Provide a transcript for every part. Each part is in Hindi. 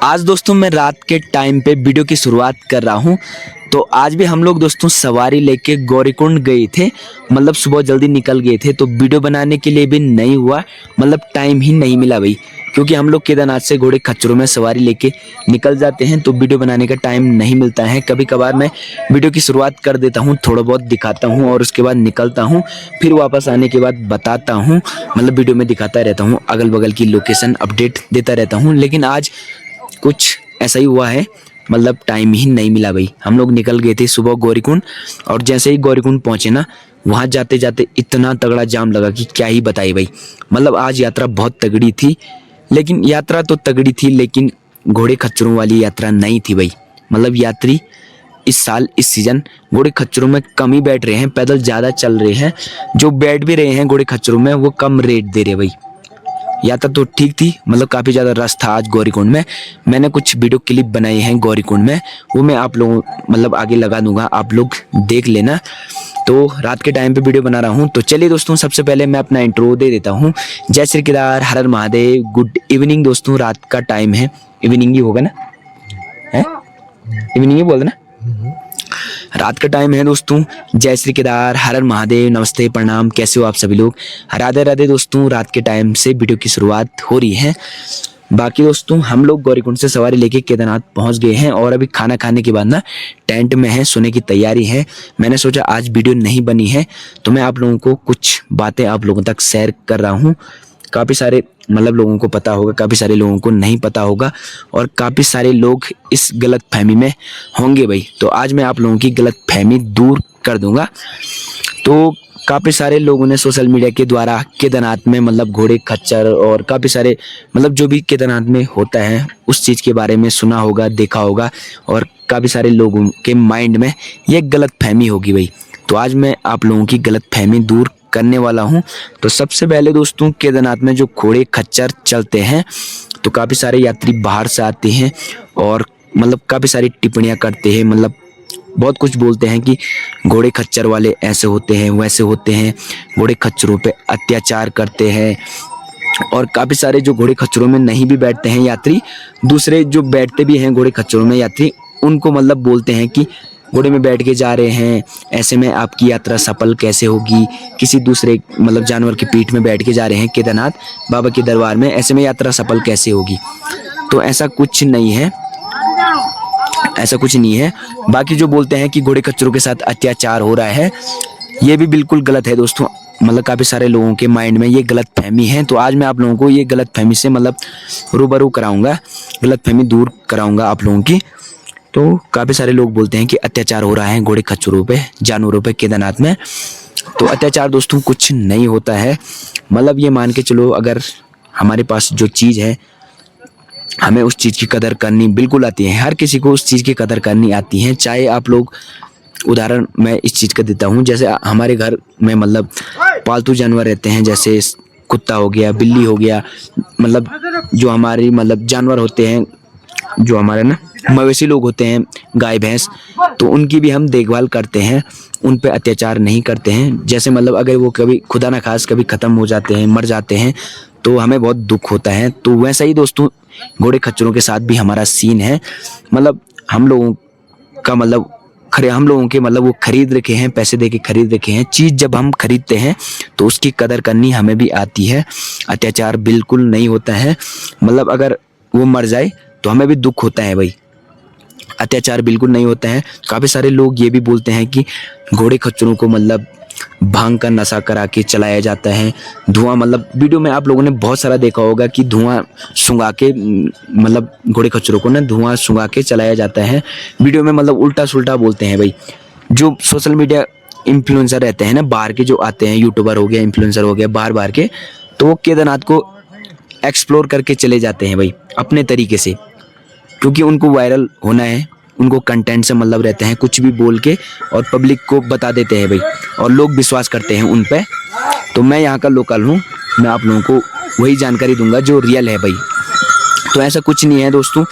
आज दोस्तों मैं रात के टाइम पे वीडियो की शुरुआत कर रहा हूँ। तो आज भी हम लोग दोस्तों सवारी लेके गौरीकुंड गए थे। मतलब सुबह जल्दी निकल गए थे तो वीडियो बनाने के लिए भी नहीं हुआ, मतलब टाइम ही नहीं मिला भाई। क्योंकि हम लोग केदारनाथ से घोड़े खच्चरों में सवारी लेके निकल जाते हैं तो वीडियो बनाने का टाइम नहीं मिलता है। कभी कभार मैं वीडियो की शुरुआत कर देता हूँ, थोड़ा बहुत दिखाता हूँ और उसके बाद निकलता हूँ। फिर वापस आने के बाद बताता हूँ, मतलब वीडियो में दिखाता रहता हूँ, अगल बगल की लोकेशन अपडेट देता रहता हूँ। लेकिन आज कुछ ऐसा ही हुआ है, मतलब टाइम ही नहीं मिला भाई। हम लोग निकल गए थे सुबह गौरीकुंड और जैसे ही गौरीकुंड पहुंचे ना, वहां जाते जाते इतना तगड़ा जाम लगा कि क्या ही बताए भाई। मतलब आज यात्रा बहुत तगड़ी थी, लेकिन यात्रा तो तगड़ी थी लेकिन घोड़े खच्चरों वाली यात्रा नहीं थी भाई। मतलब यात्री इस साल इस सीजन घोड़े खच्चरों में कम ही बैठ रहे हैं, पैदल ज़्यादा चल रहे हैं। जो बैठ भी रहे हैं घोड़े खच्चरों में वो कम रेट दे रहे भाई। यात्रा तो ठीक थी, मतलब काफ़ी ज़्यादा रश था आज गौरीकुंड में। मैंने कुछ वीडियो क्लिप बनाए हैं गौरीकुंड में, वो मैं आप लोगों मतलब आगे लगा दूंगा, आप लोग देख लेना। तो रात के टाइम पे वीडियो बना रहा हूँ। तो चलिए दोस्तों, सबसे पहले मैं अपना इंट्रो दे देता हूँ। जय श्री केदार, हर हर महादेव, गुड इवनिंग दोस्तों। रात का टाइम है, इवनिंग ही होगा ना, है इवनिंग ही बोल देना। रात का टाइम है दोस्तों। जय श्री केदार, हर हर महादेव, नमस्ते प्रणाम, कैसे हो आप सभी लोग। राधे राधे दोस्तों। रात के टाइम से वीडियो की शुरुआत हो रही है। बाकी दोस्तों हम लोग गौरीकुंड से सवारी लेके केदारनाथ पहुंच गए हैं और अभी खाना खाने के बाद ना टेंट में है, सोने की तैयारी है। मैंने सोचा आज वीडियो नहीं बनी है तो मैं आप लोगों को कुछ बातें आप लोगों तक शेयर कर रहा हूँ। काफ़ी सारे मतलब लोगों को पता होगा, काफ़ी सारे लोगों को नहीं पता होगा और काफ़ी सारे लोग इस गलत फहमी में होंगे भाई। तो आज मैं आप लोगों की गलत फहमी दूर कर दूंगा। तो काफ़ी सारे लोगों ने सोशल मीडिया के द्वारा केदारनाथ में मतलब घोड़े खच्चर और काफ़ी सारे मतलब जो भी केदारनाथ में होता है उस चीज़ के बारे में सुना होगा, देखा होगा और काफ़ी सारे लोगों के माइंड में ये गलत फहमी होगी भाई। तो आज मैं आप लोगों की गलत फहमी दूर करने वाला हूं। तो सबसे पहले दोस्तों, केदारनाथ में जो घोड़े खच्चर चलते हैं तो काफ़ी सारे यात्री बाहर से आते हैं और मतलब काफ़ी सारी टिप्पणियां करते हैं, मतलब बहुत कुछ बोलते हैं कि घोड़े खच्चर वाले ऐसे होते हैं, वैसे होते हैं, घोड़े खच्चरों पे अत्याचार करते हैं। और काफ़ी सारे जो घोड़े खच्चरों में नहीं भी बैठते हैं यात्री, दूसरे जो बैठते भी हैं घोड़े खच्चरों में यात्री, उनको मतलब बोलते हैं कि घोड़े में बैठ के जा रहे हैं, ऐसे में आपकी यात्रा सफल कैसे होगी। किसी दूसरे मतलब जानवर की पीठ में बैठ के जा रहे हैं केदारनाथ बाबा के दरबार में, ऐसे में यात्रा सफल कैसे होगी। तो ऐसा कुछ नहीं है, ऐसा कुछ नहीं है। बाकी जो बोलते हैं कि घोड़े खच्चरों के साथ अत्याचार हो रहा है, ये भी बिल्कुल गलत है दोस्तों। मतलब काफ़ी सारे लोगों के माइंड में ये गलत फहमी है। तो आज मैं आप लोगों को ये गलत फहमी से मतलब रूबरू कराऊंगा, गलत फहमी दूर कराऊंगा आप लोगों की। तो काफ़ी सारे लोग बोलते हैं कि अत्याचार हो रहा है घोड़े खच्चरों पे, जानवरों पे केदारनाथ में। तो अत्याचार दोस्तों कुछ नहीं होता है। मतलब ये मान के चलो, अगर हमारे पास जो चीज़ है हमें उस चीज़ की कदर करनी बिल्कुल आती है। हर किसी को उस चीज़ की कदर करनी आती है। चाहे आप लोग, उदाहरण मैं इस चीज़ का देता हूँ, जैसे हमारे घर में मतलब पालतू जानवर रहते हैं, जैसे कुत्ता हो गया, बिल्ली हो गया, मतलब जो हमारी मतलब जानवर होते हैं, जो हमारे ना मवेशी लोग होते हैं, गाय भैंस, तो उनकी भी हम देखभाल करते हैं, उन पे अत्याचार नहीं करते हैं। जैसे मतलब अगर वो कभी खुदा ना खास कभी ख़त्म हो जाते हैं, मर जाते हैं, तो हमें बहुत दुख होता है। तो वैसा ही दोस्तों घोड़े खच्चरों के साथ भी हमारा सीन है। मतलब हम लोगों का मतलब हम लोगों के मतलब वो खरीद रखे हैं, पैसे दे के खरीद रखे हैं। चीज़ जब हम खरीदते हैं तो उसकी कदर करनी हमें भी आती है। अत्याचार बिल्कुल नहीं होता है। मतलब अगर वो मर जाए तो हमें भी दुख होता है भाई, अत्याचार बिल्कुल नहीं होता है। काफ़ी सारे लोग ये भी बोलते हैं कि घोड़े खच्चरों को मतलब भांग का नशा करा के चलाया जाता है। धुआं, मतलब वीडियो में आप लोगों ने बहुत सारा देखा होगा कि धुआं सुंगा के मतलब घोड़े खच्चरों को ना धुआं सुंगा के चलाया जाता है। वीडियो में मतलब उल्टा सुल्टा बोलते हैं भाई। जो सोशल मीडिया इन्फ्लुएंसर रहते हैं ना, बाहर के जो आते हैं, यूट्यूबर हो गया, इन्फ्लुएंसर हो गया, बाहर के, तो वो केदारनाथ को एक्सप्लोर करके चले जाते हैं भाई अपने तरीके से, क्योंकि उनको वायरल होना है, उनको कंटेंट से मतलब रहते हैं, कुछ भी बोल के और पब्लिक को बता देते हैं भाई, और लोग विश्वास करते हैं उन पे। तो मैं यहाँ का लोकल हूँ, मैं आप लोगों को वही जानकारी दूंगा जो रियल है भाई। तो ऐसा कुछ नहीं है दोस्तों।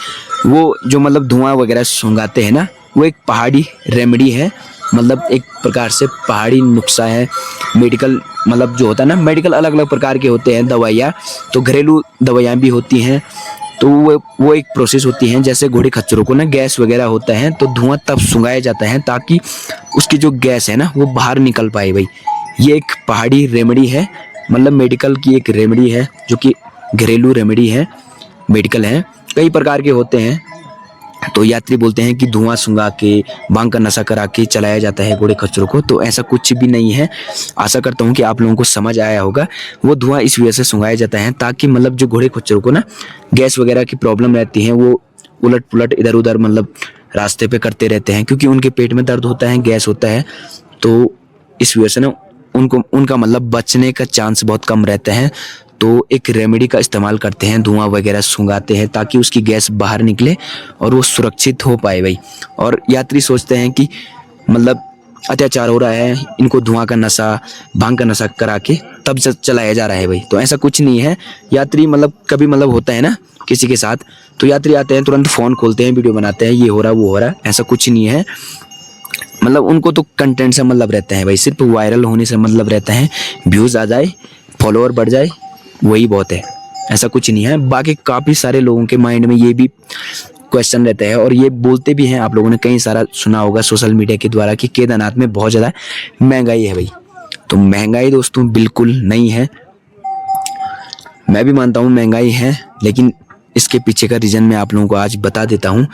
वो जो मतलब धुआं वगैरह सुंगाते हैं ना, वो एक पहाड़ी रेमेडी है, मतलब एक प्रकार से पहाड़ी नुस्खा है। मेडिकल मतलब जो होता है ना, मेडिकल अलग अलग प्रकार के होते हैं दवाइयाँ, तो घरेलू दवाइयाँ भी होती हैं। तो वो एक प्रोसेस होती है। जैसे घोड़े खच्चरों को ना गैस वगैरह होता है तो धुआं तब सुंघाया जाता है ताकि उसकी जो गैस है ना वो बाहर निकल पाए भाई। ये एक पहाड़ी रेमेडी है, मतलब मेडिकल की एक रेमेडी है, जो कि घरेलू रेमेडी है, मेडिकल है, कई प्रकार के होते हैं। तो यात्री बोलते हैं कि धुआं सुंघा के, भांग का नशा करा के चलाया जाता है घोड़े खच्चरों को, तो ऐसा कुछ भी नहीं है। आशा करता हूँ कि आप लोगों को समझ आया होगा। वो धुआं इस वजह से सुंघाया जाता है ताकि मतलब जो घोड़े खच्चरों को ना गैस वगैरह की प्रॉब्लम रहती है, वो उलट पुलट इधर उधर मतलब रास्ते पे करते रहते हैं, क्योंकि उनके पेट में दर्द होता है, गैस होता है, तो इस वजह से ना उनका मतलब बचने का चांस बहुत कम रहता है। तो एक रेमेडी का इस्तेमाल करते हैं, धुआं वगैरह सुंघाते हैं ताकि उसकी गैस बाहर निकले और वो सुरक्षित हो पाए भाई। और यात्री सोचते हैं कि मतलब अत्याचार हो रहा है, इनको धुआं का नशा, भांग का नशा करा के तब से चलाया जा रहा है भाई। तो ऐसा कुछ नहीं है। यात्री मतलब कभी मतलब होता है ना किसी के साथ, तो यात्री आते हैं, तुरंत फ़ोन खोलते हैं, वीडियो बनाते हैं, ये हो रहा वो हो रहा, ऐसा कुछ नहीं है। मतलब उनको तो कंटेंट से मतलब रहता है भाई, सिर्फ वायरल होने से मतलब रहता है, व्यूज़ आ जाए, फॉलोअर बढ़ जाए, वही बहुत है, ऐसा कुछ नहीं है। बाकी काफ़ी सारे लोगों के माइंड में ये भी क्वेश्चन रहता है और ये बोलते भी हैं, आप लोगों ने कई सारा सुना होगा सोशल मीडिया के द्वारा कि केदारनाथ में बहुत ज़्यादा महंगाई है भाई। तो महंगाई दोस्तों बिल्कुल नहीं है, मैं भी मानता हूँ महंगाई है, लेकिन इसके पीछे का रीज़न मैं आप लोगों को आज बता देता हूँ।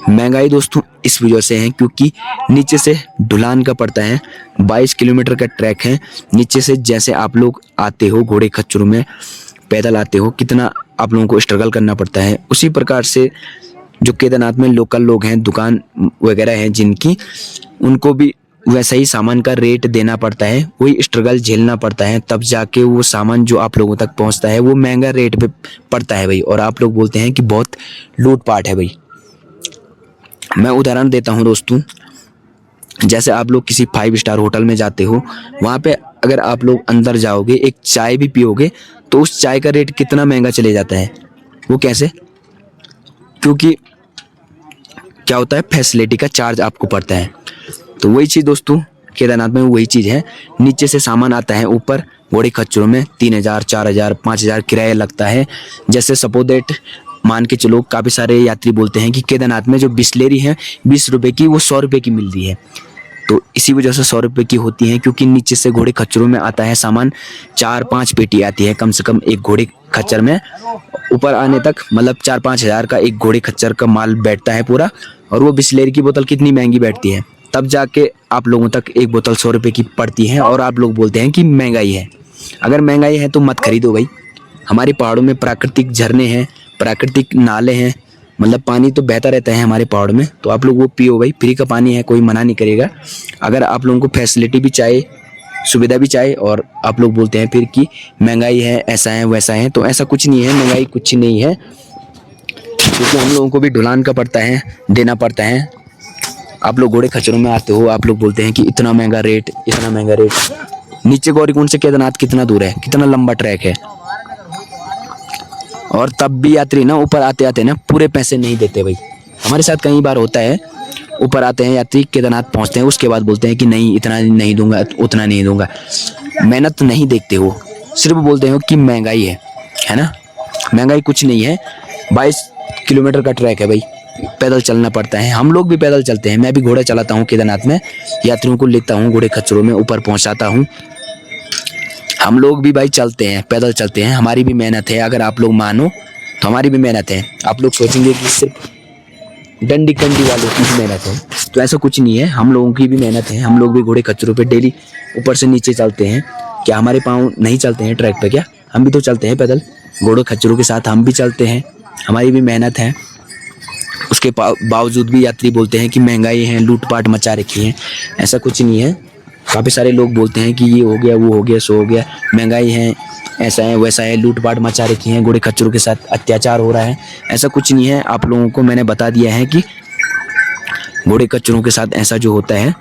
महंगाई दोस्तों इस वजह से है क्योंकि नीचे से ढुलान का पड़ता है, 22 किलोमीटर का ट्रैक है नीचे से। जैसे आप लोग आते हो घोड़े खच्चरों में, पैदल आते हो, कितना आप लोगों को स्ट्रगल करना पड़ता है, उसी प्रकार से जो केदारनाथ में लोकल लोग हैं, दुकान वगैरह हैं जिनकी, उनको भी वैसा ही सामान का रेट देना पड़ता है, वही स्ट्रगल झेलना पड़ता है, तब जाके वो सामान जो आप लोगों तक पहुंचता है वो महंगा रेट पे पड़ता है भाई। और आप लोग बोलते हैं कि बहुत लूटपाट है भाई। मैं उदाहरण देता हूं दोस्तों, जैसे आप लोग किसी 5 स्टार होटल में जाते हो, वहाँ पे अगर आप लोग अंदर जाओगे, एक चाय भी पियोगे, तो उस चाय का रेट कितना महंगा चले जाता है। वो कैसे? क्योंकि क्या होता है, फैसिलिटी का चार्ज आपको पड़ता है। तो वही चीज़ दोस्तों केदारनाथ में वही चीज़ है। नीचे से सामान आता है ऊपर घोड़े खच्चरों में, 3000, 4000, 5000 किराया लगता है। जैसे सपोज दैट मान के चलो, काफ़ी सारे यात्री बोलते हैं कि केदारनाथ में जो बिस्लेरी है 20 रुपये की, वो 100 रुपये की मिल रही है। तो इसी वजह से 100 रुपये की होती है, क्योंकि नीचे से घोड़े खच्चरों में आता है सामान, 4-5 पेटी आती है कम से कम एक घोड़े खच्चर में। ऊपर आने तक मतलब 4-5 हज़ार का एक घोड़े खच्चर का माल बैठता है पूरा। और वो बिस्लेरी की बोतल कितनी महंगी बैठती है, तब जाके आप लोगों तक एक बोतल 100 रुपये की पड़ती है। और आप लोग बोलते हैं कि महंगाई है। अगर महंगाई है तो मत खरीदो भाई। हमारे पहाड़ों में प्राकृतिक झरने हैं, प्राकृतिक नाले हैं, मतलब पानी तो बहता रहता है हमारे पहाड़ में, तो आप लोग वो पियो भाई, फ्री का पानी है, कोई मना नहीं करेगा। अगर आप लोगों को फैसिलिटी भी चाहिए, सुविधा भी चाहिए, और आप लोग बोलते हैं फिर कि महंगाई है, ऐसा है वैसा है, तो ऐसा कुछ नहीं है, महंगाई कुछ नहीं है, क्योंकि हम लोगों को भी ढुलान का पड़ता है, देना पड़ता है। आप लोग घोड़े खच्चरों में आते हो, आप लोग बोलते हैं कि इतना महंगा रेट, इतना महंगा रेट। नीचे गौरीकुंड से केदारनाथ कितना दूर है, कितना लंबा ट्रैक है, और तब भी यात्री ना ऊपर आते आते ना पूरे पैसे नहीं देते भाई। हमारे साथ कई बार होता है, ऊपर आते हैं यात्री, केदारनाथ पहुंचते हैं, उसके बाद बोलते हैं कि नहीं इतना नहीं दूंगा, उतना नहीं दूंगा। मेहनत नहीं देखते हो, सिर्फ बोलते हो कि महंगाई है ना। महंगाई कुछ नहीं है। 22 किलोमीटर का ट्रैक है भाई, पैदल चलना पड़ता है। हम लोग भी पैदल चलते हैं, मैं भी घोड़ा चलाता हूँ केदारनाथ में, यात्रियों को लेता हूँ घोड़े खच्चरों में, ऊपर पहुँचाता हूँ। हम लोग भी भाई चलते हैं, पैदल चलते हैं, हमारी भी मेहनत है। अगर आप लोग मानो तो हमारी भी मेहनत है। आप लोग सोचेंगे कि सिर्फ डंडी कंडी वालों की भी मेहनत है, तो ऐसा कुछ नहीं है, हम लोगों की भी मेहनत है। हम लोग भी घोड़े खच्चरों पे डेली ऊपर से नीचे चलते हैं। क्या हमारे पाँव नहीं चलते हैं ट्रैक पे? क्या हम भी तो चलते हैं पैदल, घोड़े खच्चरों के साथ हम भी चलते हैं, हमारी भी मेहनत है। उसके बावजूद भी यात्री बोलते हैं कि महंगाई है, लूटपाट मचा रखी है। ऐसा कुछ नहीं है। काफ़ी सारे लोग बोलते हैं कि ये हो गया, वो हो गया, सो हो गया, महंगाई है, ऐसा है वैसा है, लूटपाट मचा रखी है, घोड़े खच्चरों के साथ अत्याचार हो रहा है। ऐसा कुछ नहीं है। आप लोगों को मैंने बता दिया है कि घोड़े खच्चरों के साथ ऐसा जो होता है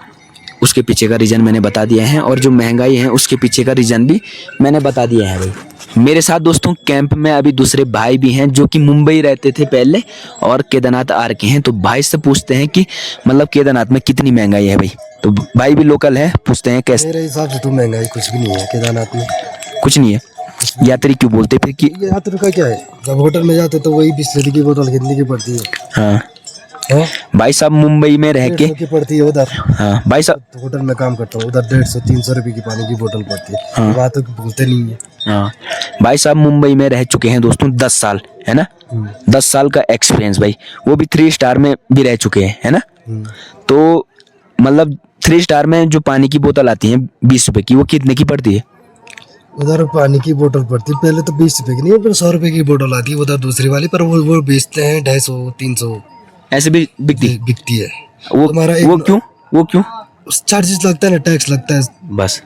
उसके पीछे का रीज़न मैंने बता दिया है, और जो महंगाई है उसके पीछे का रीज़न भी मैंने बता दिया है भाई। मेरे साथ दोस्तों कैंप में अभी दूसरे भाई भी हैं जो कि मुंबई रहते थे पहले और केदारनाथ आ रखे हैं। तो भाई से पूछते हैं कि मतलब केदारनाथ में कितनी महंगाई है भाई। तो भाई भी लोकल है, पूछते हैं कैसे। मेरे हिसाब से तो महंगाई कुछ भी नहीं है केदारनाथ में, कुछ नहीं है। यात्री क्यों बोलते फिर कि ये यात्री का क्या है, जब होटल में जाते तो वही बिस्लरी की बोतल कितने की पड़ती है? हाँ हैं? भाई साहब मुंबई में रह के 150 की पड़ती है उधर। हाँ भाई साहब तो होटल में काम करता हूँ, उधर 150-300 रुपए की पानी की बोतल पड़ती है। हाँ। बात तो बोलते नहीं है। हाँ भाई साहब मुंबई में रह चुके हैं दोस्तों 10 साल, है ना। 10 साल का एक्सपीरियंस भाई, वो भी 3 स्टार में भी रह चुके हैं, है ना। तो मतलब 3 स्टार में जो पानी की बोतल आती है 20 रुपए की, वो कितने की पड़ती है? उधर पानी की बोतल पड़ती है पहले तो 20 रुपए की नहीं, फिर 100 रुपए की बोतल आती है उधर दूसरी वाली, पर वो बेचते हैं 250-300 ऐसे भी बिकती है। वो तुम्हारा वो क्यों चार्जेस लगता है ना, टैक्स लगता है। बस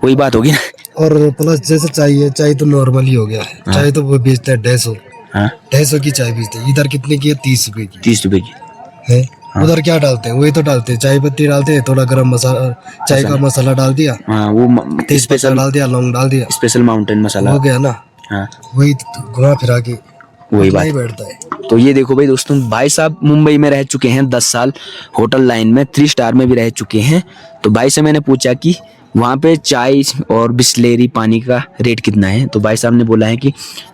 वही बात होगी ना। और प्लस जैसे चाय तो नॉर्मल ही हो गया है। चाय तो वो बेचते हैं 150। हाँ 250 की चाय बेचते हैं। इधर कितने की है? 30 रुपए की 30 रुपए की है। उधर क्या डालते हैं? वही तो डालते हैं, चाय पत्ती डालते हैं, थोड़ा गरम मसाला, चाय का मसाला डाल दिया, हाँ वो तेज पत्ता स्पेशल डाल दिया, लौंग डाल दिया, स्पेशल माउंटेन मसाला हो गया ना। हाँ वही तो घुमा फिरा के वही नहीं बात। बैठता है। तो ये देखो भाई दोस्तों, भाई साहब मुंबई में रह चुके हैं 10 साल, होटल लाइन में 3 स्टार में भी रह चुके हैं। तो भाई से मैंने पूछा कि वहाँ पे चाय और बिस्लेरी पानी का रेट कितना है, तो भाई साहब ने बोला है कि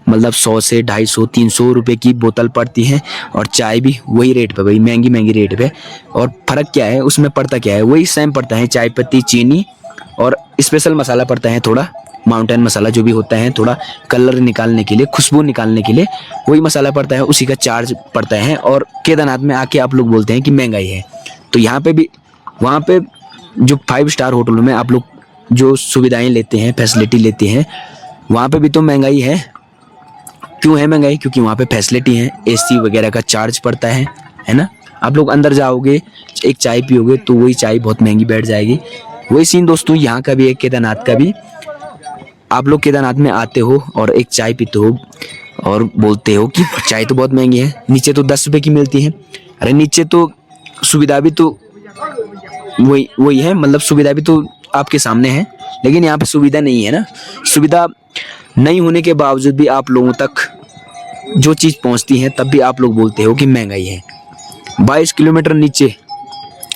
मतलब 100 से 250-300 रुपए की बोतल पड़ती है, और चाय भी वही रेट पे भाई, महंगी रेट पे। और फ़र्क क्या है उसमें, पड़ता क्या है, वही सेम पड़ता है, चाय पत्ती, चीनी और स्पेशल मसाला पड़ता है थोड़ा, माउंटेन मसाला जो भी होता है, थोड़ा कलर निकालने के लिए, खुशबू निकालने के लिए वही मसाला पड़ता है, उसी का चार्ज पड़ता है। और केदारनाथ में आके आप लोग बोलते हैं कि महंगाई है, तो यहाँ पे भी, वहाँ पे जो 5 स्टार होटलों में आप लोग जो सुविधाएं लेते हैं, फैसिलिटी लेते हैं, वहाँ पे भी तो महंगाई है। क्यों है महंगाई? क्योंकि वहाँ पे फैसिलिटी है, एसी वगैरह का चार्ज पड़ता है ना। आप लोग अंदर जाओगे, एक चाय पियोगे तो वही चाय बहुत महंगी बैठ जाएगी। वही सीन दोस्तों यहाँ का भी है, केदारनाथ का भी। आप लोग केदारनाथ में आते हो और एक चाय पीते हो और बोलते हो कि चाय तो बहुत महंगी है, नीचे तो 10 रुपए की मिलती है। अरे नीचे तो सुविधा भी तो वही है, मतलब सुविधा भी तो आपके सामने है, लेकिन यहाँ पे सुविधा नहीं है ना। सुविधा नहीं होने के बावजूद भी आप लोगों तक जो चीज़ पहुँचती है तब भी आप लोग बोलते हो कि महंगाई है। 22 किलोमीटर नीचे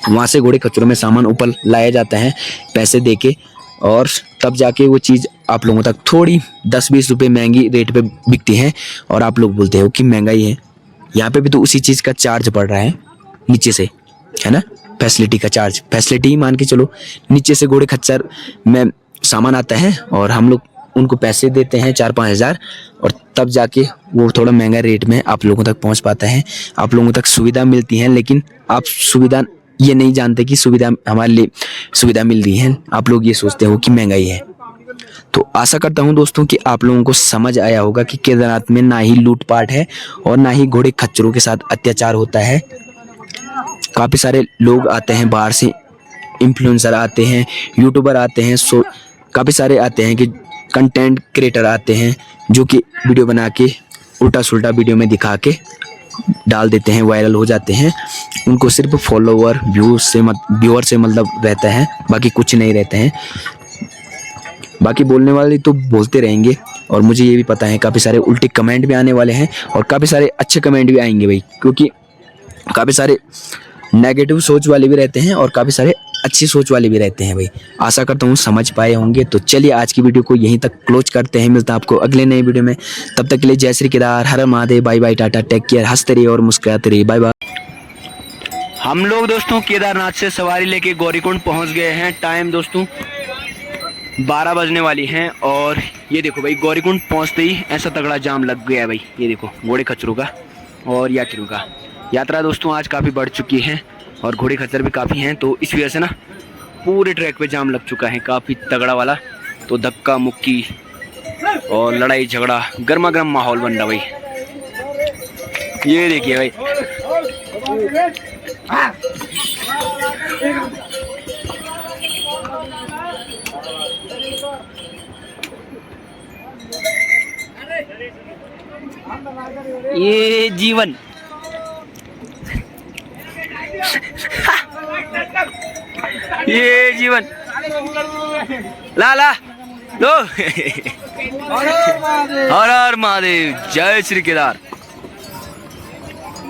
वहाँ से घोड़े खच्चरों में सामान ऊपर लाया जाता है पैसे दे के, और तब जाके वो चीज़ आप लोगों तक थोड़ी 10-20 रुपए महंगी रेट पे बिकती है, और आप लोग बोलते हो कि महंगाई है। यहाँ पे भी तो उसी चीज़ का चार्ज पड़ रहा है नीचे से, है ना, फैसिलिटी का चार्ज। फैसिलिटी ही मान के चलो, नीचे से घोड़े खच्चर में सामान आता है और हम लोग उनको पैसे देते हैं 4-5 हज़ार, और तब जाके वो थोड़ा महंगा रेट में आप लोगों तक पहुँच पाता है, आप लोगों तक सुविधा मिलती है। लेकिन आप सुविधा ये नहीं जानते कि सुविधा हमारे लिए सुविधा मिल रही है, आप लोग ये सोचते हो कि महंगाई है। तो आशा करता हूँ दोस्तों कि आप लोगों को समझ आया होगा कि केदारनाथ में ना ही लूटपाट है और ना ही घोड़े खच्चरों के साथ अत्याचार होता है। काफ़ी सारे लोग आते हैं बाहर से, इन्फ्लुएंसर आते हैं, यूट्यूबर आते हैं, काफ़ी सारे आते हैं कि कंटेंट क्रिएटर आते हैं जो कि वीडियो बना के उल्टा सुल्टा वीडियो में दिखा के डाल देते हैं, वायरल हो जाते हैं। उनको सिर्फ फॉलोवर व्यूअर से मतलब रहता है, बाकी कुछ नहीं रहते हैं। बाकी बोलने वाले तो बोलते रहेंगे, और मुझे ये भी पता है काफ़ी सारे उल्टे कमेंट भी आने वाले हैं और काफ़ी सारे अच्छे कमेंट भी आएंगे भाई, क्योंकि काफ़ी सारे नेगेटिव सोच वाले भी रहते हैं और काफ़ी सारे अच्छी सोच वाले भी रहते हैं भाई। आशा करता हूँ समझ पाए होंगे। तो चलिए आज की वीडियो को यहीं तक क्लोज करते हैं, मिलता है आपको अगले नए वीडियो में। तब तक के लिए जय श्री केदार, हर Mahadev, bye bye, tata, take care, हंसते रहिए और मुस्कुराते रहिए, बाय बाय। हम लोग दोस्तों केदारनाथ से सवारी लेके गौरीकुंड पहुँच गए हैं। टाइम दोस्तों 12 बजने वाली हैं, और ये देखो भाई गौरीकुंड पहुँचते ही ऐसा तगड़ा जाम लग गया है भाई। ये देखो घोड़े खच्चरों का और यात्रियों का। यात्रा दोस्तों आज काफ़ी बढ़ चुकी है और घोड़े खच्चर भी काफ़ी हैं, तो इस वजह से ना पूरे ट्रैक पे जाम लग चुका है काफ़ी तगड़ा वाला। तो धक्का मुक्की और लड़ाई झगड़ा, गर्मा गर्म माहौल बन रहा भाई। ये देखिए भाई, ये जीवन ये जीवन ला ला लो। हर हर महादेव, जय श्री केदार,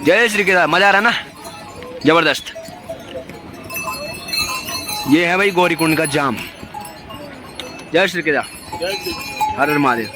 जय श्री केदार। मजा आ रहा ना, जबरदस्त। ये है भाई गौरीकुंड का जाम। जय श्री केदार। हर हर महादेव।